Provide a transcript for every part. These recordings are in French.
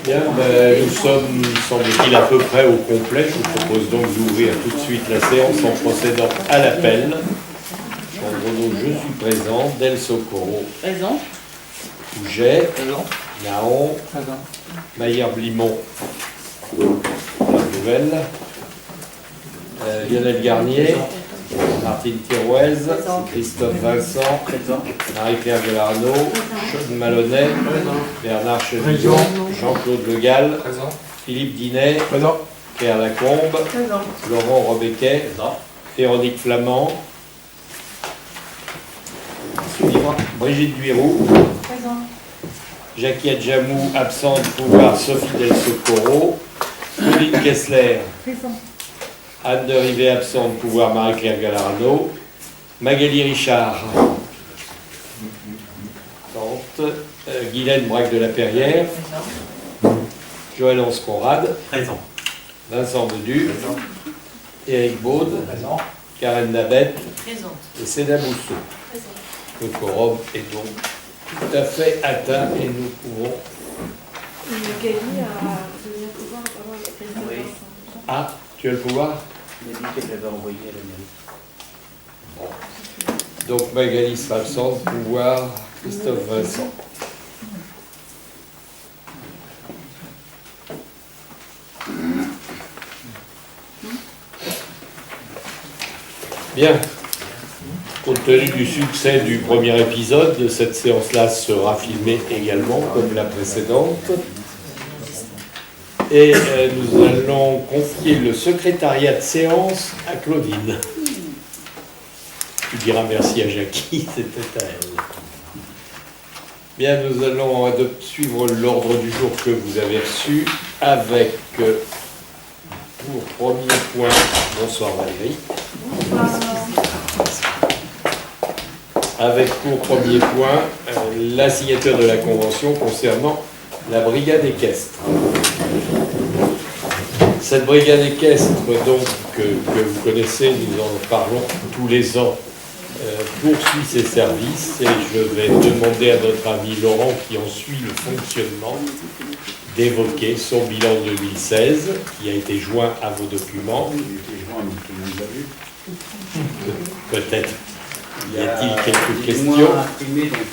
Bien, nous sommes, semble-t-il, à peu près au complet. Je vous propose donc d'ouvrir tout de suite la séance en procédant à l'appel. Chandrono, je suis présent. Del Socorro. Présent. Pouget. Présent. Naon. Présent. Maillard-Blimont. La nouvelle. Lionel Garnier. Présent. Martine Thirouez. Présent. Christophe Vincent. Présent. Marie-Claire Delarno. Claude Malonnet. Présent. Bernard Chevillon. Jean-Claude Le Gall. Présent. Philippe Dinet. Présent. Pierre Lacombe. Présent. Laurent Robequet. Présent. Véronique Flamand. Brigitte Duiroux. Présent. Jackie Adjamou, absent de pouvoir. Sophie Del Socorro. Pauline Kessler. Présent. Anne de Rivet, absent de pouvoir. Marie-Claire Gallardo. Magali Richard. Guylaine Braque de la Perrière. Joël Anse Conrad. Présent. Vincent Bedu. Présent. Éric Baud. Présent. Karen Nabette. Présente. Et Sénat Mousseau. Présente. Le quorum est donc tout à fait atteint et nous pouvons... Magali a donné le pouvoir avant le président. Oui. Ah, tu as le pouvoir? Il a dit qu'elle l'avait envoyé à la mairie. Bon. Donc Magali sera absente, pouvoir Christophe Vincent. Bien. Compte tenu du succès du premier épisode, cette séance-là sera filmée également, comme la précédente. Et nous allons confier le secrétariat de séance à Claudine. Tu diras merci à Jackie, c'était à elle. Bien, nous allons suivre l'ordre du jour que vous avez reçu avec, pour premier point, bonsoir Valérie. Avec pour premier point la signature de la convention concernant la brigade équestre. Cette brigade équestre, donc, que vous connaissez, nous en parlons tous les ans, poursuit ses services et je vais demander à notre ami Laurent, qui en suit le fonctionnement, d'évoquer son bilan 2016, qui a été joint à vos documents. Il était joint, mais tout le monde l'a vu. Peut-être. Y a-t-il quelques Il est questions? moins imprimé, donc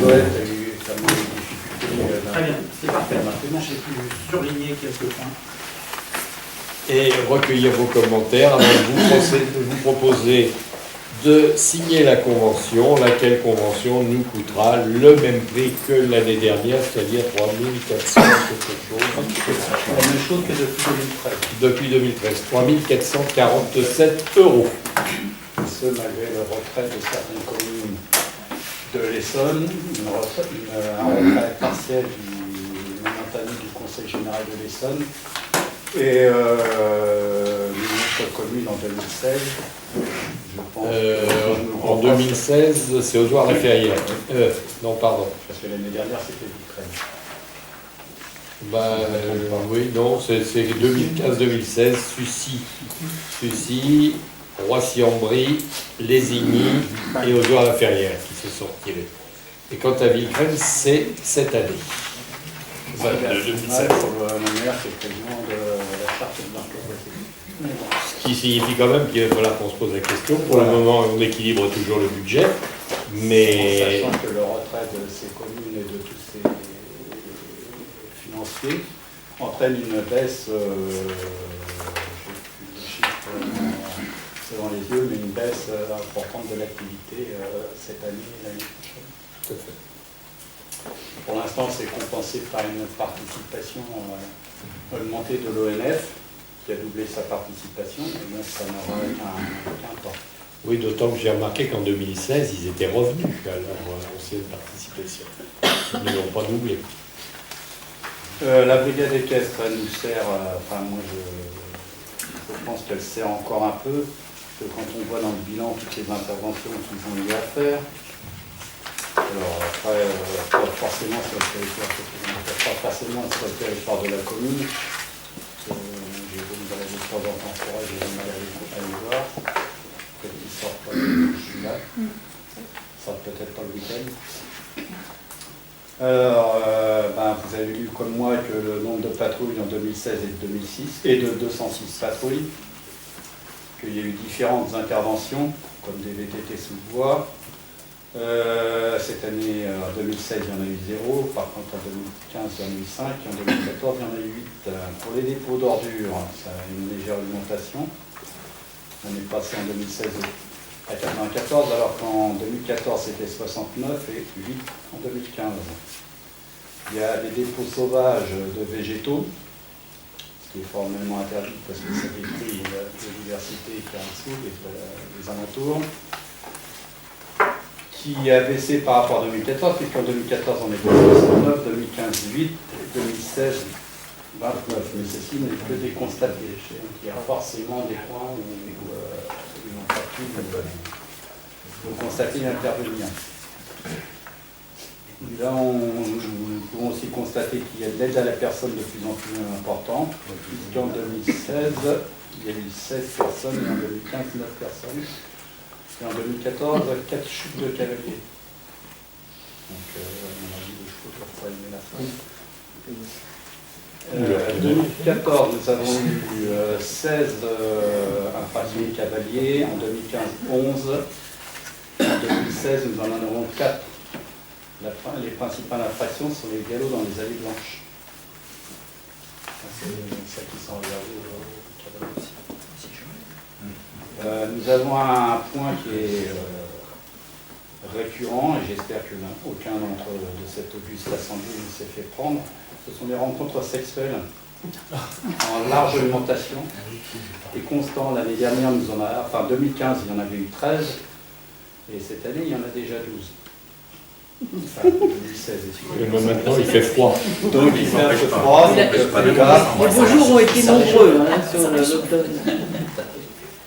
Joël a eu certainement des difficultés. Très bien, c'est parfait. Maintenant, j'ai pu surligner quelques points. Et recueillir vos commentaires avant de vous proposer de signer la convention, laquelle convention nous coûtera le même prix que l'année dernière, c'est-à-dire 3400 quelque chose. La même chose que depuis 2013. Depuis 2013, 3447 €. Ce malgré le retrait de certaines communes de l'Essonne, un retrait partiel momentané du Conseil général de l'Essonne et notre commune en 2016. Je pense En 2016, c'est Ozoir-la-Ferrière. Non, pardon. parce que l'année dernière c'était l'Ukraine. Oui, non, c'est 2015-2016, Sucy, Roissy-en-Brie, Lésigny et Ozoir-la-Ferrière qui se sont retirés. Et quant à Villecrène, c'est cette année. Voilà, de 2016. Pour le maire, c'est le président de la charte de l'archéologie. Ce qui signifie quand même qu'il va falloir qu'on se pose la question. Pour le moment, on équilibre toujours le budget, mais... Sachant que le retrait de ces communes et de tous ces financiers entraîne une baisse, je n'ai plus le chiffre devant les yeux, mais une baisse importante de l'activité cette année et l'année prochaine. Tout à fait. Pour l'instant, c'est compensé par une participation augmentée de l'ONF, qui a doublé sa participation, et donc ça n'aura qu'un temps. Oui, d'autant que j'ai remarqué qu'en 2016, ils étaient revenus à leur ancienne participation. Ils ne l'ont pas doublé. La brigade équestre, elle nous sert, moi je pense qu'elle sert encore un peu, parce que quand on voit dans le bilan toutes les interventions qu'ils ont eu à faire, alors après, pas forcément sur le territoire de la commune, j'ai voulu balader de temps en temps pour elle, j'ai du mal à les voir, peut-être qu'ils sortent pas le week-end, ils sortent peut-être pas le week-end. Alors, vous avez lu comme moi que le nombre de patrouilles en 2016 est de 2006 et de 206 patrouilles, qu'il y a eu différentes interventions, comme des VTT sous bois. Cette année, en 2016, il y en a eu 0, par contre en 2015, il y en a eu 5, et en 2014, il y en a eu 8. Pour les dépôts d'ordures, ça a une légère augmentation. On est passé en 2016 à 94, alors qu'en 2014 c'était 69 et 8 en 2015. Il y a des dépôts sauvages de végétaux, ce qui est formellement interdit parce que ça détruit la biodiversité qui est en dessous, les alentours, qui a baissé par rapport à 2014, puisqu'en 2014 on était à 69, 2015 8, et 2016 29, mais ceci n'est que des constatés. Il y a forcément des points où ils n'ont pas pu constater et intervenir. Là, nous pouvons aussi constater qu'il y a de l'aide à la personne de plus en plus importante, puisqu'en 2016, il y a eu 16 personnes, et en 2015, 9 personnes, et en 2014, 4 chutes de cavaliers. Donc, on a dit les chevaux doivent pas aimer la fin. En 2014, nous avons eu 16 infractions de cavaliers, en 2015, 11. En 2016, nous en avons 4. Les principales infractions sont les galops dans les allées blanches. C'est celles qui sont réservées aux cavaliers aussi. Nous avons un point qui est récurrent, et j'espère qu'aucun d'entre de cette auguste assemblée ne s'est fait prendre. Ce sont des rencontres sexuelles en large augmentation et constant. L'année dernière, 2015, il y en avait eu 13, et cette année, il y en a déjà 12. Enfin, 2016, Mais maintenant, il fait froid. Donc, il fait un peu froid. Les beaux jours ont été nombreux sur l'automne.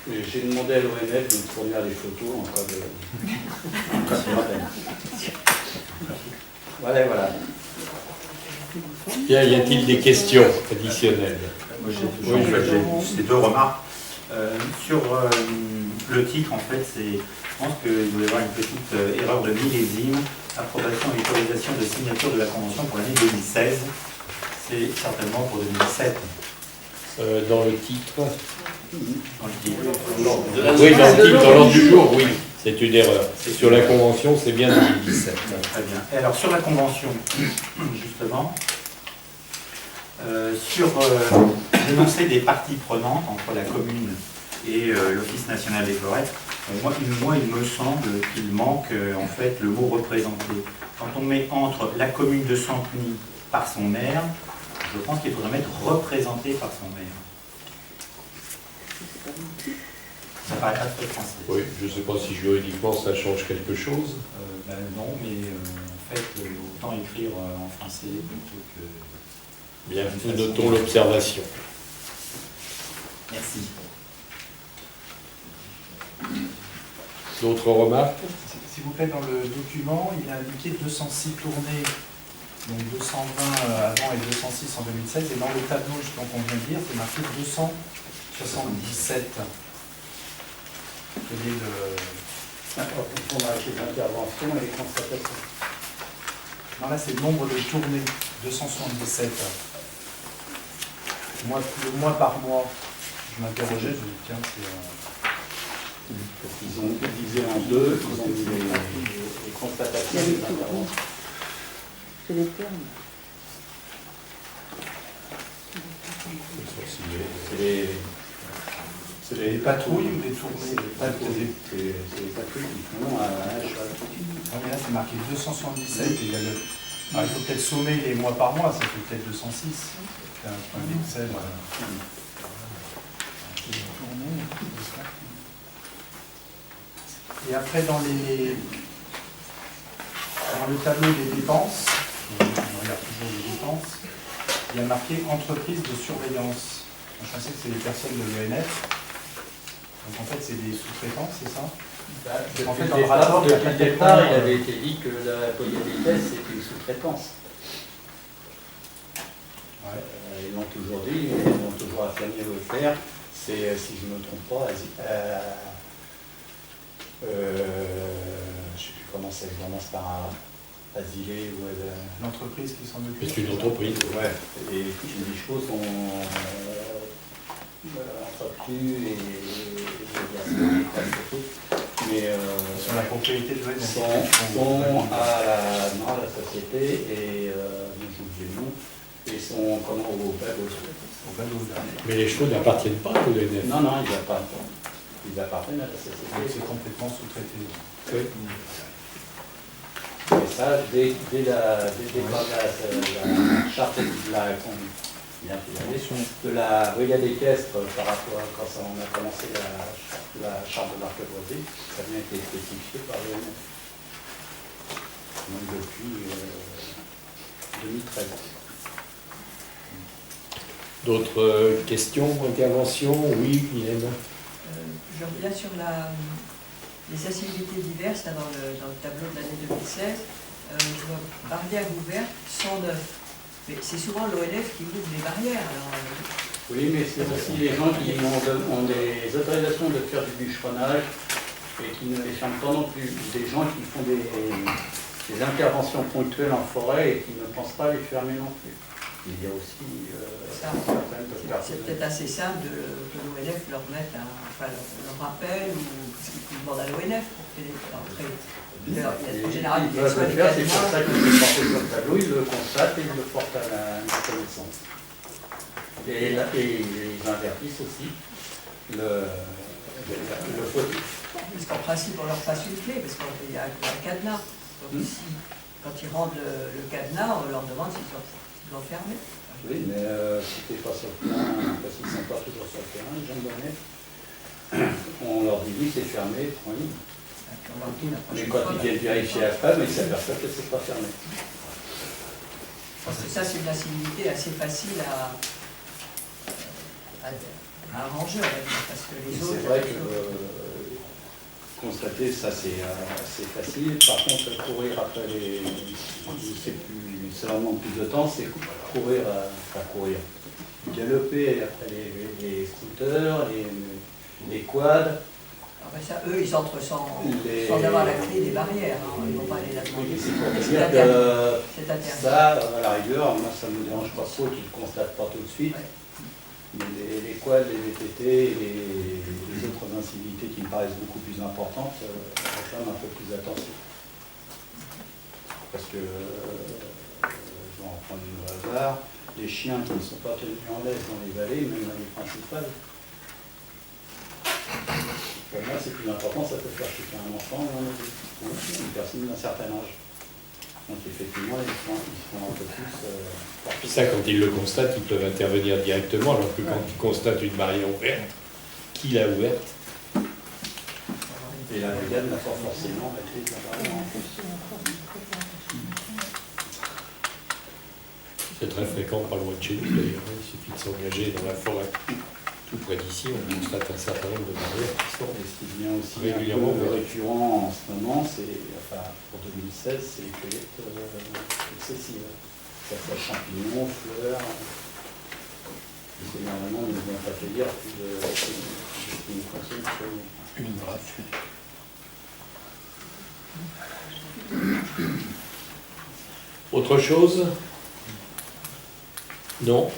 J'ai demandé à l'ONF de me fournir les photos en cas de problème. Voilà. Bien, y a-t-il des questions additionnelles? Moi, j'ai deux remarques. Sur le titre, en fait, je pense qu'il doit y avoir une petite erreur de millésime. Approbation et autorisation de signature de la Convention pour l'année 2016. C'est certainement pour 2017. Dans le titre. Dans le titre. Oui, dans le titre, dans l'ordre du jour, oui. C'est une erreur. Sur la Convention, c'est bien 2017. Très bien. Et alors, sur la Convention, justement, sur l'énoncé des parties prenantes entre la commune et l'Office national des forêts, moi, il me semble qu'il manque en fait le mot représenté. Quand on met entre la commune de Sampigny par son maire, je pense qu'il faudrait mettre représenté par son maire. Ça paraît pas très français. Oui, je ne sais pas si juridiquement ça change quelque chose. Non, mais en fait, autant écrire en français plutôt que... Bien, nous notons l'observation. Merci. D'autres remarques? S'il vous plaît, dans le document, il a indiqué 206 tournées, donc 220 avant et 206 en 2016, et dans le tableau qu'on vient de lire, c'est marqué 277. Quel est le... On confondre avec les interventions et les constatations. Non, là, c'est le nombre de tournées, 277. Moi, le mois par mois, je m'interrogeais, je me dis, tiens, c'est... Ils ont divisé en deux, ils ont mis les constatations et les interventions. C'est les termes. C'est Les patrouilles ou les tournées? C'est les patrouilles qui font à cheval. Ah, mais là, c'est marqué 277 et il y a le... il faut peut-être sommer les mois par mois, ça fait peut-être 206. C'est un point d'Excel. Et après, dans le tableau des dépenses, on regarde toujours les dépenses, il y a marqué entreprise de surveillance. Je pensais que c'est les personnes de l'ONF. Donc en fait, c'est des sous-traitants, c'est ça? En fait, depuis le départ, il avait été dit que la polybitesse c'était une sous-traitance. Ils l'ont toujours dit, ils l'ont toujours affirmé le faire. C'est, si je ne me trompe pas, je ne sais plus comment ça commence par Asilé ou L'entreprise qui s'en occupe. C'est une entreprise. ouais, et les chevaux sont entretenus et mais Sur la propriété de l'ONF. sont à la société et j'ai oublié le nom, et sont comment au bateau. Au bas d'eau, là. Mais les chevaux n'appartiennent pas à l'ONF. Non, non, ils appartiennent à la Donc société. c'est complètement sous-traité. Oui. Et ça, dès la charte de la brigade équestre par rapport à quand on a commencé la charte de l'arquebreté, ça a bien été spécifié par l'ONF. Donc depuis 2013. D'autres questions, interventions? Oui, Hélène. Je reviens sur les sensibilités diverses là, dans le tableau de l'année 2016. Je vois barrières ouvertes, 109. Mais c'est souvent l'ONF qui ouvre les barrières. Alors, Oui, mais c'est aussi les gens qui ont des autorisations de faire du bûcheronnage et qui ne les ferment pas non plus. Des gens qui font des interventions ponctuelles en forêt et qui ne pensent pas les fermer non plus. Il y a aussi certaines c'est personnes. peut-être assez simple que l'ONF leur mette leur rappel ou parce qu'ils demandent à l'ONF pour qu'il l'entrée. En général, Ils peuvent le faire, c'est pour ça qu'ils le portent sur le tableau, ils le constatent et ils le portent à la connaissance. Et ils invertissent aussi le fautif. Parce qu'en principe, on leur passe une clé, parce qu'il y a un cadenas. Donc ici, quand ils rendent le cadenas, on leur demande s'ils doivent fermer. Oui, mais si tu n'es pas sur le terrain, parce qu'ils ne sont pas toujours sur le terrain, les gens de l'ONF, on leur dit oui, c'est fermé, point. Mais quand ils viennent vérifier après, ils s'aperçoivent que c'est pas fermé. Je pense que ça, c'est une incivilité assez facile à arranger, parce que les autres... C'est vrai que constater ça, c'est facile. Par contre, courir après ça demande plus de temps, c'est courir, galoper après les scooters, les quads. Ça, eux, ils entrent sans avoir la clé des barrières. Ils ne vont pas aller là-dedans. Oui, c'est pour dire que c'est interdit. ça, à la rigueur, moi, ça ne me dérange pas trop qu'ils ne le constatent pas tout de suite. Ouais. Mais les quads, les VTT et les autres incivilités qui me paraissent beaucoup plus importantes, réclament un peu plus d'attention. Parce que, je vais en prendre une au hasard, les chiens qui ne sont pas tenus en laisse dans les vallées, même dans les principales, pour moi, c'est plus important, ça peut faire choquer un enfant ou un adulte, une personne d'un certain âge. Donc effectivement, ils font un peu plus... Puis ça, quand ils le constatent, ils peuvent intervenir directement, alors que quand ils constatent une barrière ouverte, qui l'a ouverte? Et la brigade n'a pas forcément la clé de la barrière en plus. C'est très fréquent, pas loin de chez nous d'ailleurs. Il suffit de s'engager dans la forêt. Tout près d'ici, on constate un certain nombre de barrières qui sont... Et ce qui devient aussi régulièrement un peu récurrent en ce moment, c'est, pour 2016, c'est les cueillettes excessives. Ça soit champignons, fleurs. C'est normalement, on ne vient pas cueillir plus de ce qui consomme une grappe. Autre chose? Non?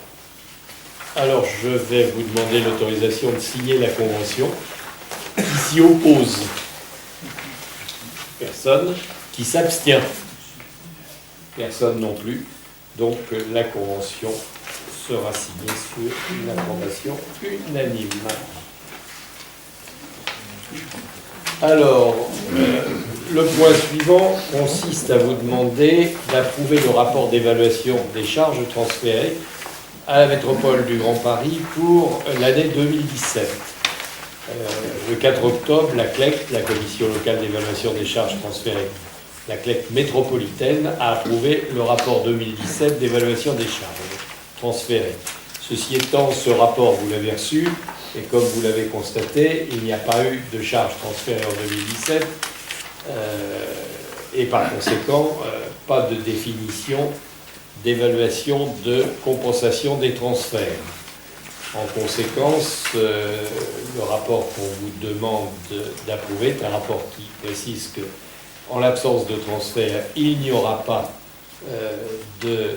Alors, je vais vous demander l'autorisation de signer la convention. Qui s'y oppose? Personne. Qui s'abstient? Personne non plus. Donc, la convention sera signée sur une approbation unanime. Alors, le point suivant consiste à vous demander d'approuver le rapport d'évaluation des charges transférées à la métropole du Grand Paris pour l'année 2017. Le 4 octobre, la CLEC, la Commission locale d'évaluation des charges transférées, la CLEC métropolitaine, a approuvé le rapport 2017 d'évaluation des charges transférées. Ceci étant, ce rapport, vous l'avez reçu, et comme vous l'avez constaté, il n'y a pas eu de charges transférées en 2017, et par conséquent, pas de définition d'évaluation de compensation des transferts. En conséquence, le rapport qu'on vous demande d'approuver est un rapport qui précise que En l'absence de transfert, il n'y aura pas de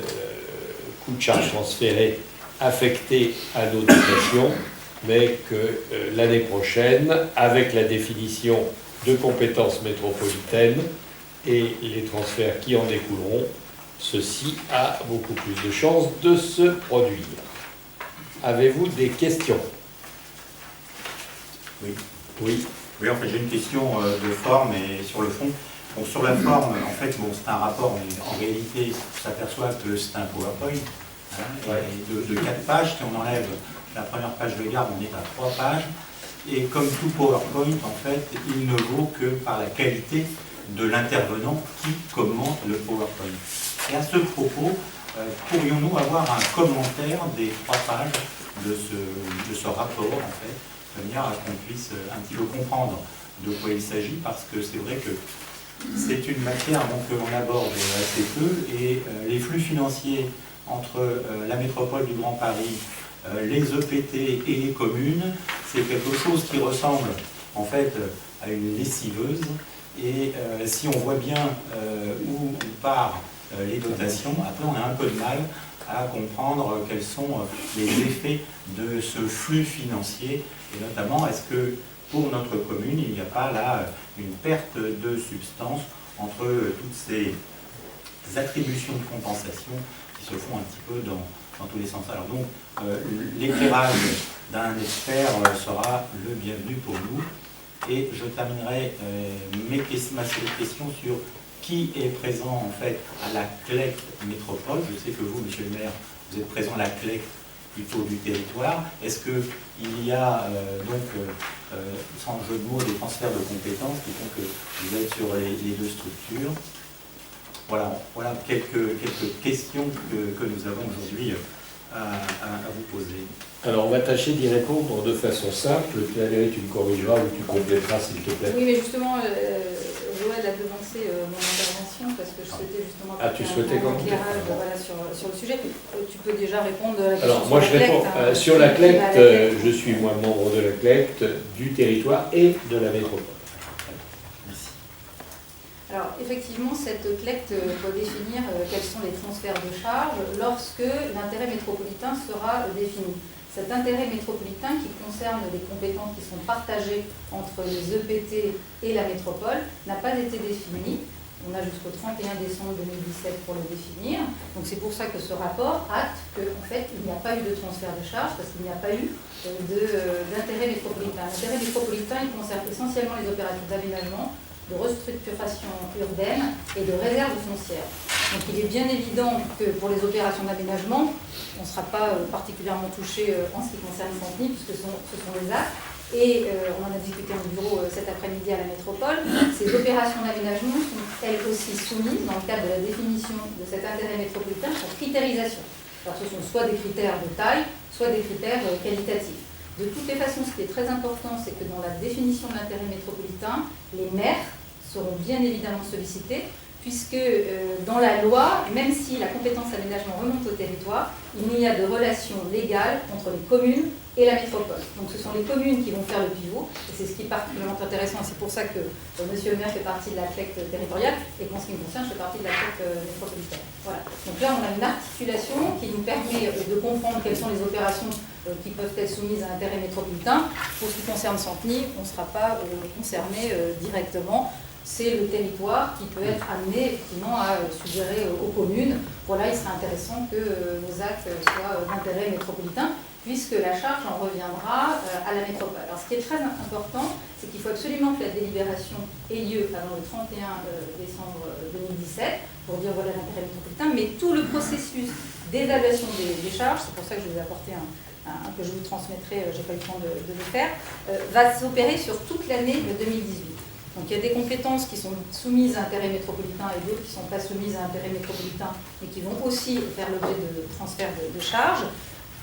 coût de charge transféré affecté à nos dotations, mais que l'année prochaine, avec la définition de compétences métropolitaines et les transferts qui en découleront, ceci a beaucoup plus de chances de se produire. Avez-vous des questions? Oui. Oui. Oui, en fait, j'ai une question de forme et sur le fond. Bon, sur la forme, en fait, bon, c'est un rapport, mais en réalité, on s'aperçoit que c'est un PowerPoint et de 4 pages. Si on enlève la première page de garde, on est à 3 pages. Et comme tout PowerPoint, en fait, il ne vaut que par la qualité de l'intervenant qui commente le PowerPoint. Et à ce propos, pourrions-nous avoir un commentaire des 3 pages de ce rapport, en fait, de manière à qu'on puisse un petit peu comprendre de quoi il s'agit, parce que c'est vrai que c'est une matière que l'on aborde assez peu, et les flux financiers entre la métropole du Grand Paris, les EPT et les communes, c'est quelque chose qui ressemble en fait à une lessiveuse, et si on voit bien où part les dotations, après on a un peu de mal à comprendre quels sont les effets de ce flux financier, et notamment est-ce que pour notre commune il n'y a pas là une perte de substance entre toutes ces attributions de compensation qui se font un petit peu dans tous les sens. Alors donc l'éclairage d'un expert sera le bienvenu pour nous, et je terminerai ma série de questions sur qui est présent en fait à la CLEC métropole. Je sais que vous, monsieur le maire, vous êtes présent à la CLEC plutôt du territoire. Est-ce qu'il y a sans jeu de mots, des transferts de compétences qui font que vous êtes sur les deux structures? Voilà quelques questions que nous avons aujourd'hui à vous poser. Alors, on va tâcher d'y répondre de façon simple. Valérie, tu me corrigeras ou tu compléteras, s'il te plaît. Oui, mais justement, Joël a devancé mon intervention parce que je souhaitais justement un éclairage sur le sujet. Tu peux déjà répondre à la question. Alors, moi, je réponds. Sur la CLECT, je suis moi membre de la CLECT, du territoire et de la métropole. Merci. Alors, effectivement, cette CLECT doit définir quels sont les transferts de charges lorsque l'intérêt métropolitain sera défini. Cet intérêt métropolitain qui concerne les compétences qui sont partagées entre les EPT et la métropole n'a pas été défini. On a jusqu'au 31 décembre 2017 pour le définir. Donc c'est pour ça que ce rapport acte qu'en fait, il n'y a pas eu de transfert de charges parce qu'il n'y a pas eu d'intérêt métropolitain. L'intérêt métropolitain, il concerne essentiellement les opérations d'aménagement, de restructuration urbaine et de réserve foncière. Donc il est bien évident que pour les opérations d'aménagement, on ne sera pas particulièrement touché en ce qui concerne Santeny, puisque ce sont les actes. Et on en a discuté en bureau cet après-midi à la métropole. Ces opérations d'aménagement sont elles aussi soumises, dans le cadre de la définition de cet intérêt métropolitain, pour critérisation. Alors ce sont soit des critères de taille, soit des critères qualitatifs. De toutes les façons, ce qui est très important, c'est que dans la définition de l'intérêt métropolitain, les maires seront bien évidemment sollicités, puisque dans la loi, même si la compétence aménagement remonte au territoire, il n'y a de relation légale entre les communes et la métropole. Donc ce sont les communes qui vont faire le pivot, et c'est ce qui est particulièrement intéressant, et c'est pour ça que monsieur le maire fait partie de la CLEC territoriale, et qu'en ce qui me concerne, je fais partie de la CLEC métropolitaine. Voilà. Donc là, on a une articulation qui nous permet de comprendre quelles sont les opérations qui peuvent être soumises à intérêt métropolitain. Pour ce qui concerne Santeny, on ne sera pas concerné directement. C'est le territoire qui peut être amené effectivement à suggérer aux communes. Voilà, il serait intéressant que nos actes soient d'intérêt métropolitain, puisque la charge en reviendra à la métropole. Alors ce qui est très important, c'est qu'il faut absolument que la délibération ait lieu avant le 31 décembre 2017, pour dire voilà l'intérêt métropolitain, mais tout le processus d'évaluation des charges, c'est pour ça que je vous ai apporté que je vous transmettrai, j'ai pas eu le temps de le faire, va s'opérer sur toute l'année de 2018. Donc il y a des compétences qui sont soumises à intérêt métropolitain et d'autres qui ne sont pas soumises à intérêt métropolitain, mais qui vont aussi faire l'objet de transferts de charges.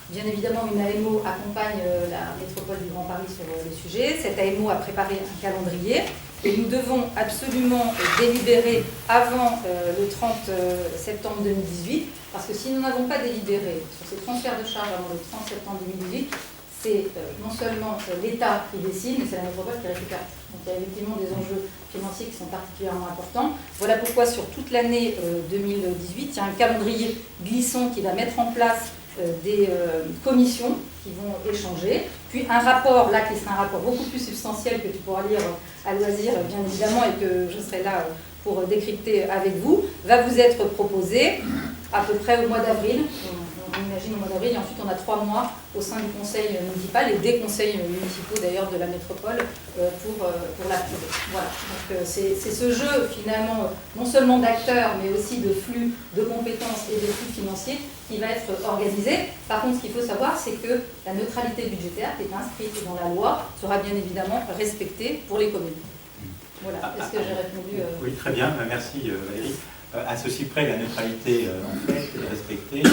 Bien évidemment, une AMO accompagne la métropole du Grand Paris sur le sujet. Cette AMO a préparé un calendrier et nous devons absolument délibérer avant le 30 septembre 2018, parce que si nous n'avons pas délibéré sur ces transferts de charges avant le 30 septembre 2018, c'est non seulement l'État qui décide, mais c'est la métropole qui récupère. Donc il y a effectivement des enjeux financiers qui sont particulièrement importants. Voilà pourquoi sur toute l'année 2018, il y a un calendrier glissant qui va mettre en place des commissions qui vont échanger, puis un rapport, là, qui sera un rapport beaucoup plus substantiel que tu pourras lire à loisir, bien évidemment, et que je serai là pour décrypter avec vous, va vous être proposé à peu près au mois d'avril. On imagine au mois d'avril, et ensuite on a 3 mois au sein du conseil municipal et des conseils municipaux d'ailleurs de la métropole pour l'approuver. Voilà, donc c'est ce jeu finalement non seulement d'acteurs mais aussi de flux de compétences et de flux financiers qui va être organisé. Par contre, ce qu'il faut savoir, c'est que la neutralité budgétaire qui est inscrite dans la loi sera bien évidemment respectée pour les communes. Voilà, est-ce que j'ai répondu Oui, très bien, merci Valérie. À ceci près, la neutralité en fait est respectée,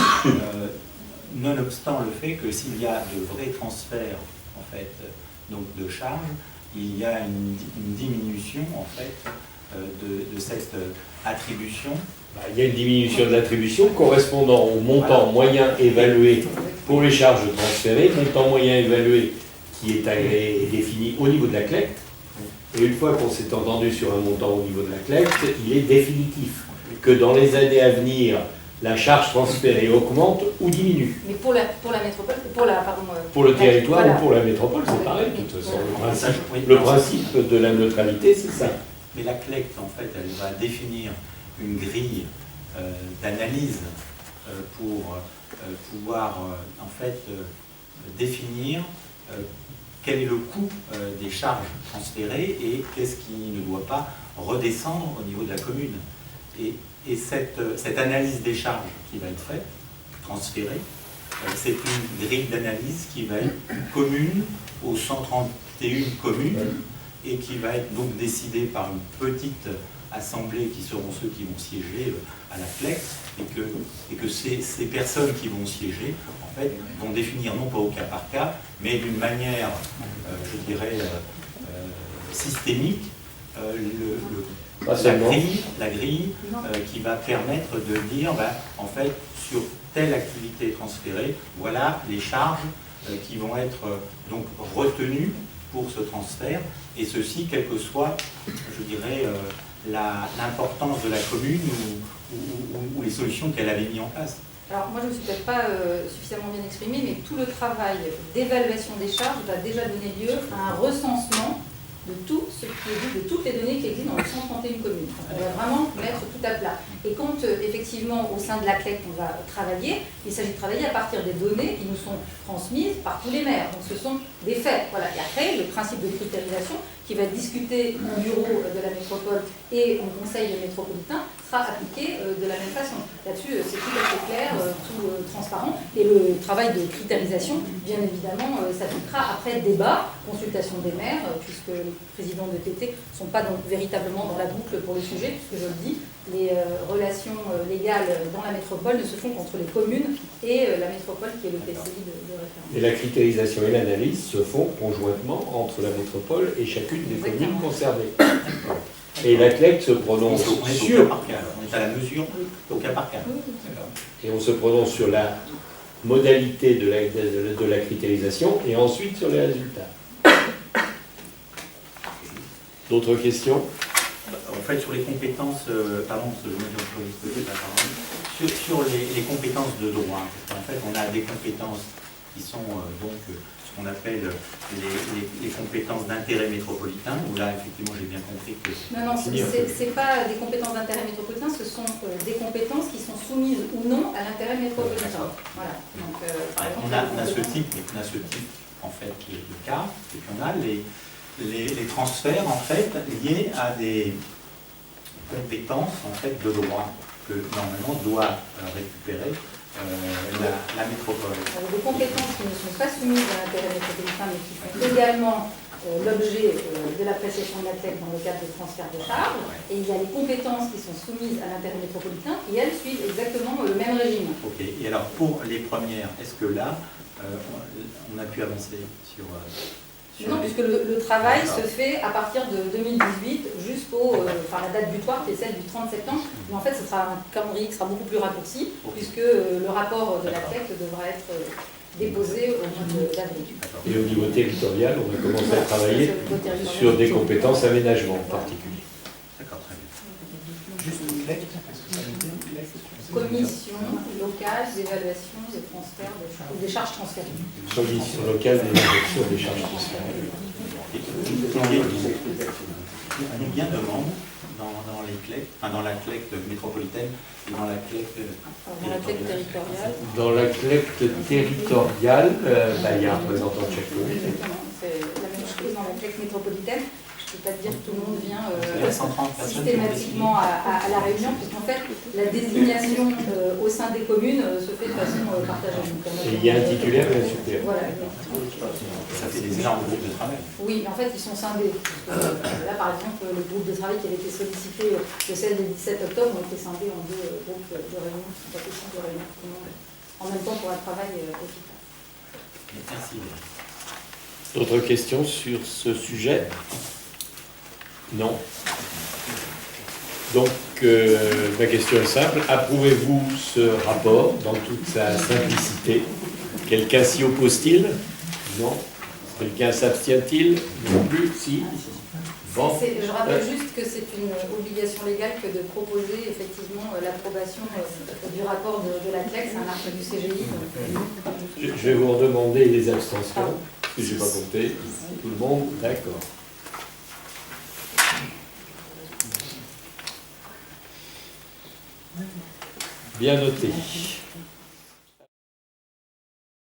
nonobstant le fait que s'il y a de vrais transferts en fait, donc de charges, il y a une diminution en fait de cette attribution. Il y a une diminution de l'attribution correspondant au montant moyen évalué pour les charges transférées, montant moyen évalué qui est défini au niveau de la CLECT. Et une fois qu'on s'est entendu sur un montant au niveau de la CLECT, il est définitif que dans les années à venir, la charge transférée augmente ou diminue. Mais pour la métropole, pour le territoire voilà. Ou pour la métropole, c'est pareil. De toute façon, le principe de la neutralité, c'est ça. Mais la CLECT, en fait, elle va définir une grille d'analyse pour pouvoir, en fait, définir quel est le coût des charges transférées et qu'est-ce qui ne doit pas redescendre au niveau de la commune. Et cette analyse des charges qui va être faite, transférée, c'est une grille d'analyse qui va être commune aux 131 communes et qui va être donc décidée par une petite assemblée qui seront ceux qui vont siéger à la CLECT et que ces personnes qui vont siéger, en fait, vont définir non pas au cas par cas, mais d'une manière, je dirais, systémique, la grille qui va permettre de dire, en fait, sur telle activité transférée, voilà les charges qui vont être donc retenues pour ce transfert, et ceci, quelle que soit, je dirais, l'importance de la commune ou les solutions qu'elle avait mis en place. Alors moi je ne me suis peut-être pas suffisamment bien exprimée, mais tout le travail d'évaluation des charges va déjà donner lieu à un recensement de tout ce qui est de toutes les données qui existent dans les 131 communes. Donc, on va vraiment mettre tout à plat. Et quand effectivement au sein de la CLECT on va travailler, il s'agit de travailler à partir des données qui nous sont transmises par tous les maires. Donc ce sont des faits. Voilà. Et après le principe de critérisation qui va être discuté au bureau de la métropole et au conseil métropolitain sera appliqué de la même façon. Là-dessus c'est tout à fait clair, tout transparent. Et le travail de critérisation, bien évidemment, s'appliquera après débat, consultation des maires, puisque les présidents de TT ne sont pas donc véritablement dans la boucle pour le sujet, puisque je le dis, les relations légales dans la métropole ne se font qu'entre les communes et la métropole qui est le PCI de référence. Et la critérisation et l'analyse se font conjointement entre la métropole et chacune des communes concernées. Et la CLECT se prononce on est sur... au cas par cas, on est à la mesure au cas par cas. Et on se prononce sur la modalité de la critérisation et ensuite sur les résultats. D'autres questions? En fait, sur les compétences, pardon, je me la parole, sur les compétences de droit, en fait, on a des compétences qui sont donc ce qu'on appelle les compétences d'intérêt métropolitain, où là, effectivement, j'ai bien compris que... Non, ce n'est pas des compétences d'intérêt métropolitain, ce sont des compétences qui sont soumises ou non à l'intérêt métropolitain. Voilà. Donc, on a ce type, en fait, de cas, et puis on a les transferts, en fait, liés à des compétences, en fait, de droit que, normalement, doit récupérer la métropole. Des compétences qui ne sont pas soumises à l'intérêt métropolitain, mais qui font également l'objet de l'appréciation de la CLECT dans le cadre de transfert de charges. Et il y a les compétences qui sont soumises à l'intérêt métropolitain et elles suivent exactement le même régime. Ok, et alors pour les premières, est-ce que là, on a pu avancer sur non, puisque le travail se fait à partir de 2018 jusqu'au, la date butoir qui est celle du 30 septembre. Mais en fait, ce sera un calendrier qui sera beaucoup plus raccourci, puisque le rapport de la CLECT devra être déposé au mois d'avril. Et au niveau territorial, on va commencer à travailler sur des compétences aménagement en particulier. D'accord, très bien. Juste l'ECLEC, qu'est-ce que ça veut dire l'ECLEC? Commission locale d'évaluation des transferts des charges transférées. Commission locale d'évaluation des charges transférées. Combien de membres dans les CLEC, enfin dans la CLEC métropolitaine et dans la CLEC Dans la CLEC territoriale. Dans la collecte territoriale, il y a un représentant de chaque commune. Exactement. C'est la même chose dans la CLEC métropolitaine. Je ne peux pas te dire que tout le monde vient 130 personnes systématiquement à la réunion, puisqu'en fait, la désignation au sein des communes se fait de façon partagée. Et il y a un titulaire et un suppléant. Voilà. Ça fait des énormes groupes de travail. Oui, en fait, ils sont scindés. Là, par exemple, le groupe de travail qui avait été sollicité le 16 et 17 octobre ont été scindés en deux groupes de réunion, qui sont pas possible de réunir tout le monde en même temps pour un travail efficace. Merci. D'autres questions sur ce sujet? Non. Donc, ma question est simple. Approuvez-vous ce rapport dans toute sa simplicité? Quelqu'un s'y oppose-t-il? Non. Quelqu'un s'abstient-il? Non plus? Si. Bon. Je rappelle juste que c'est une obligation légale que de proposer effectivement l'approbation du rapport de la CLEC, c'est un article du CGI. Je vais vous redemander les abstentions, parce que je n'ai pas compté. Tout le monde, d'accord. Bien noté.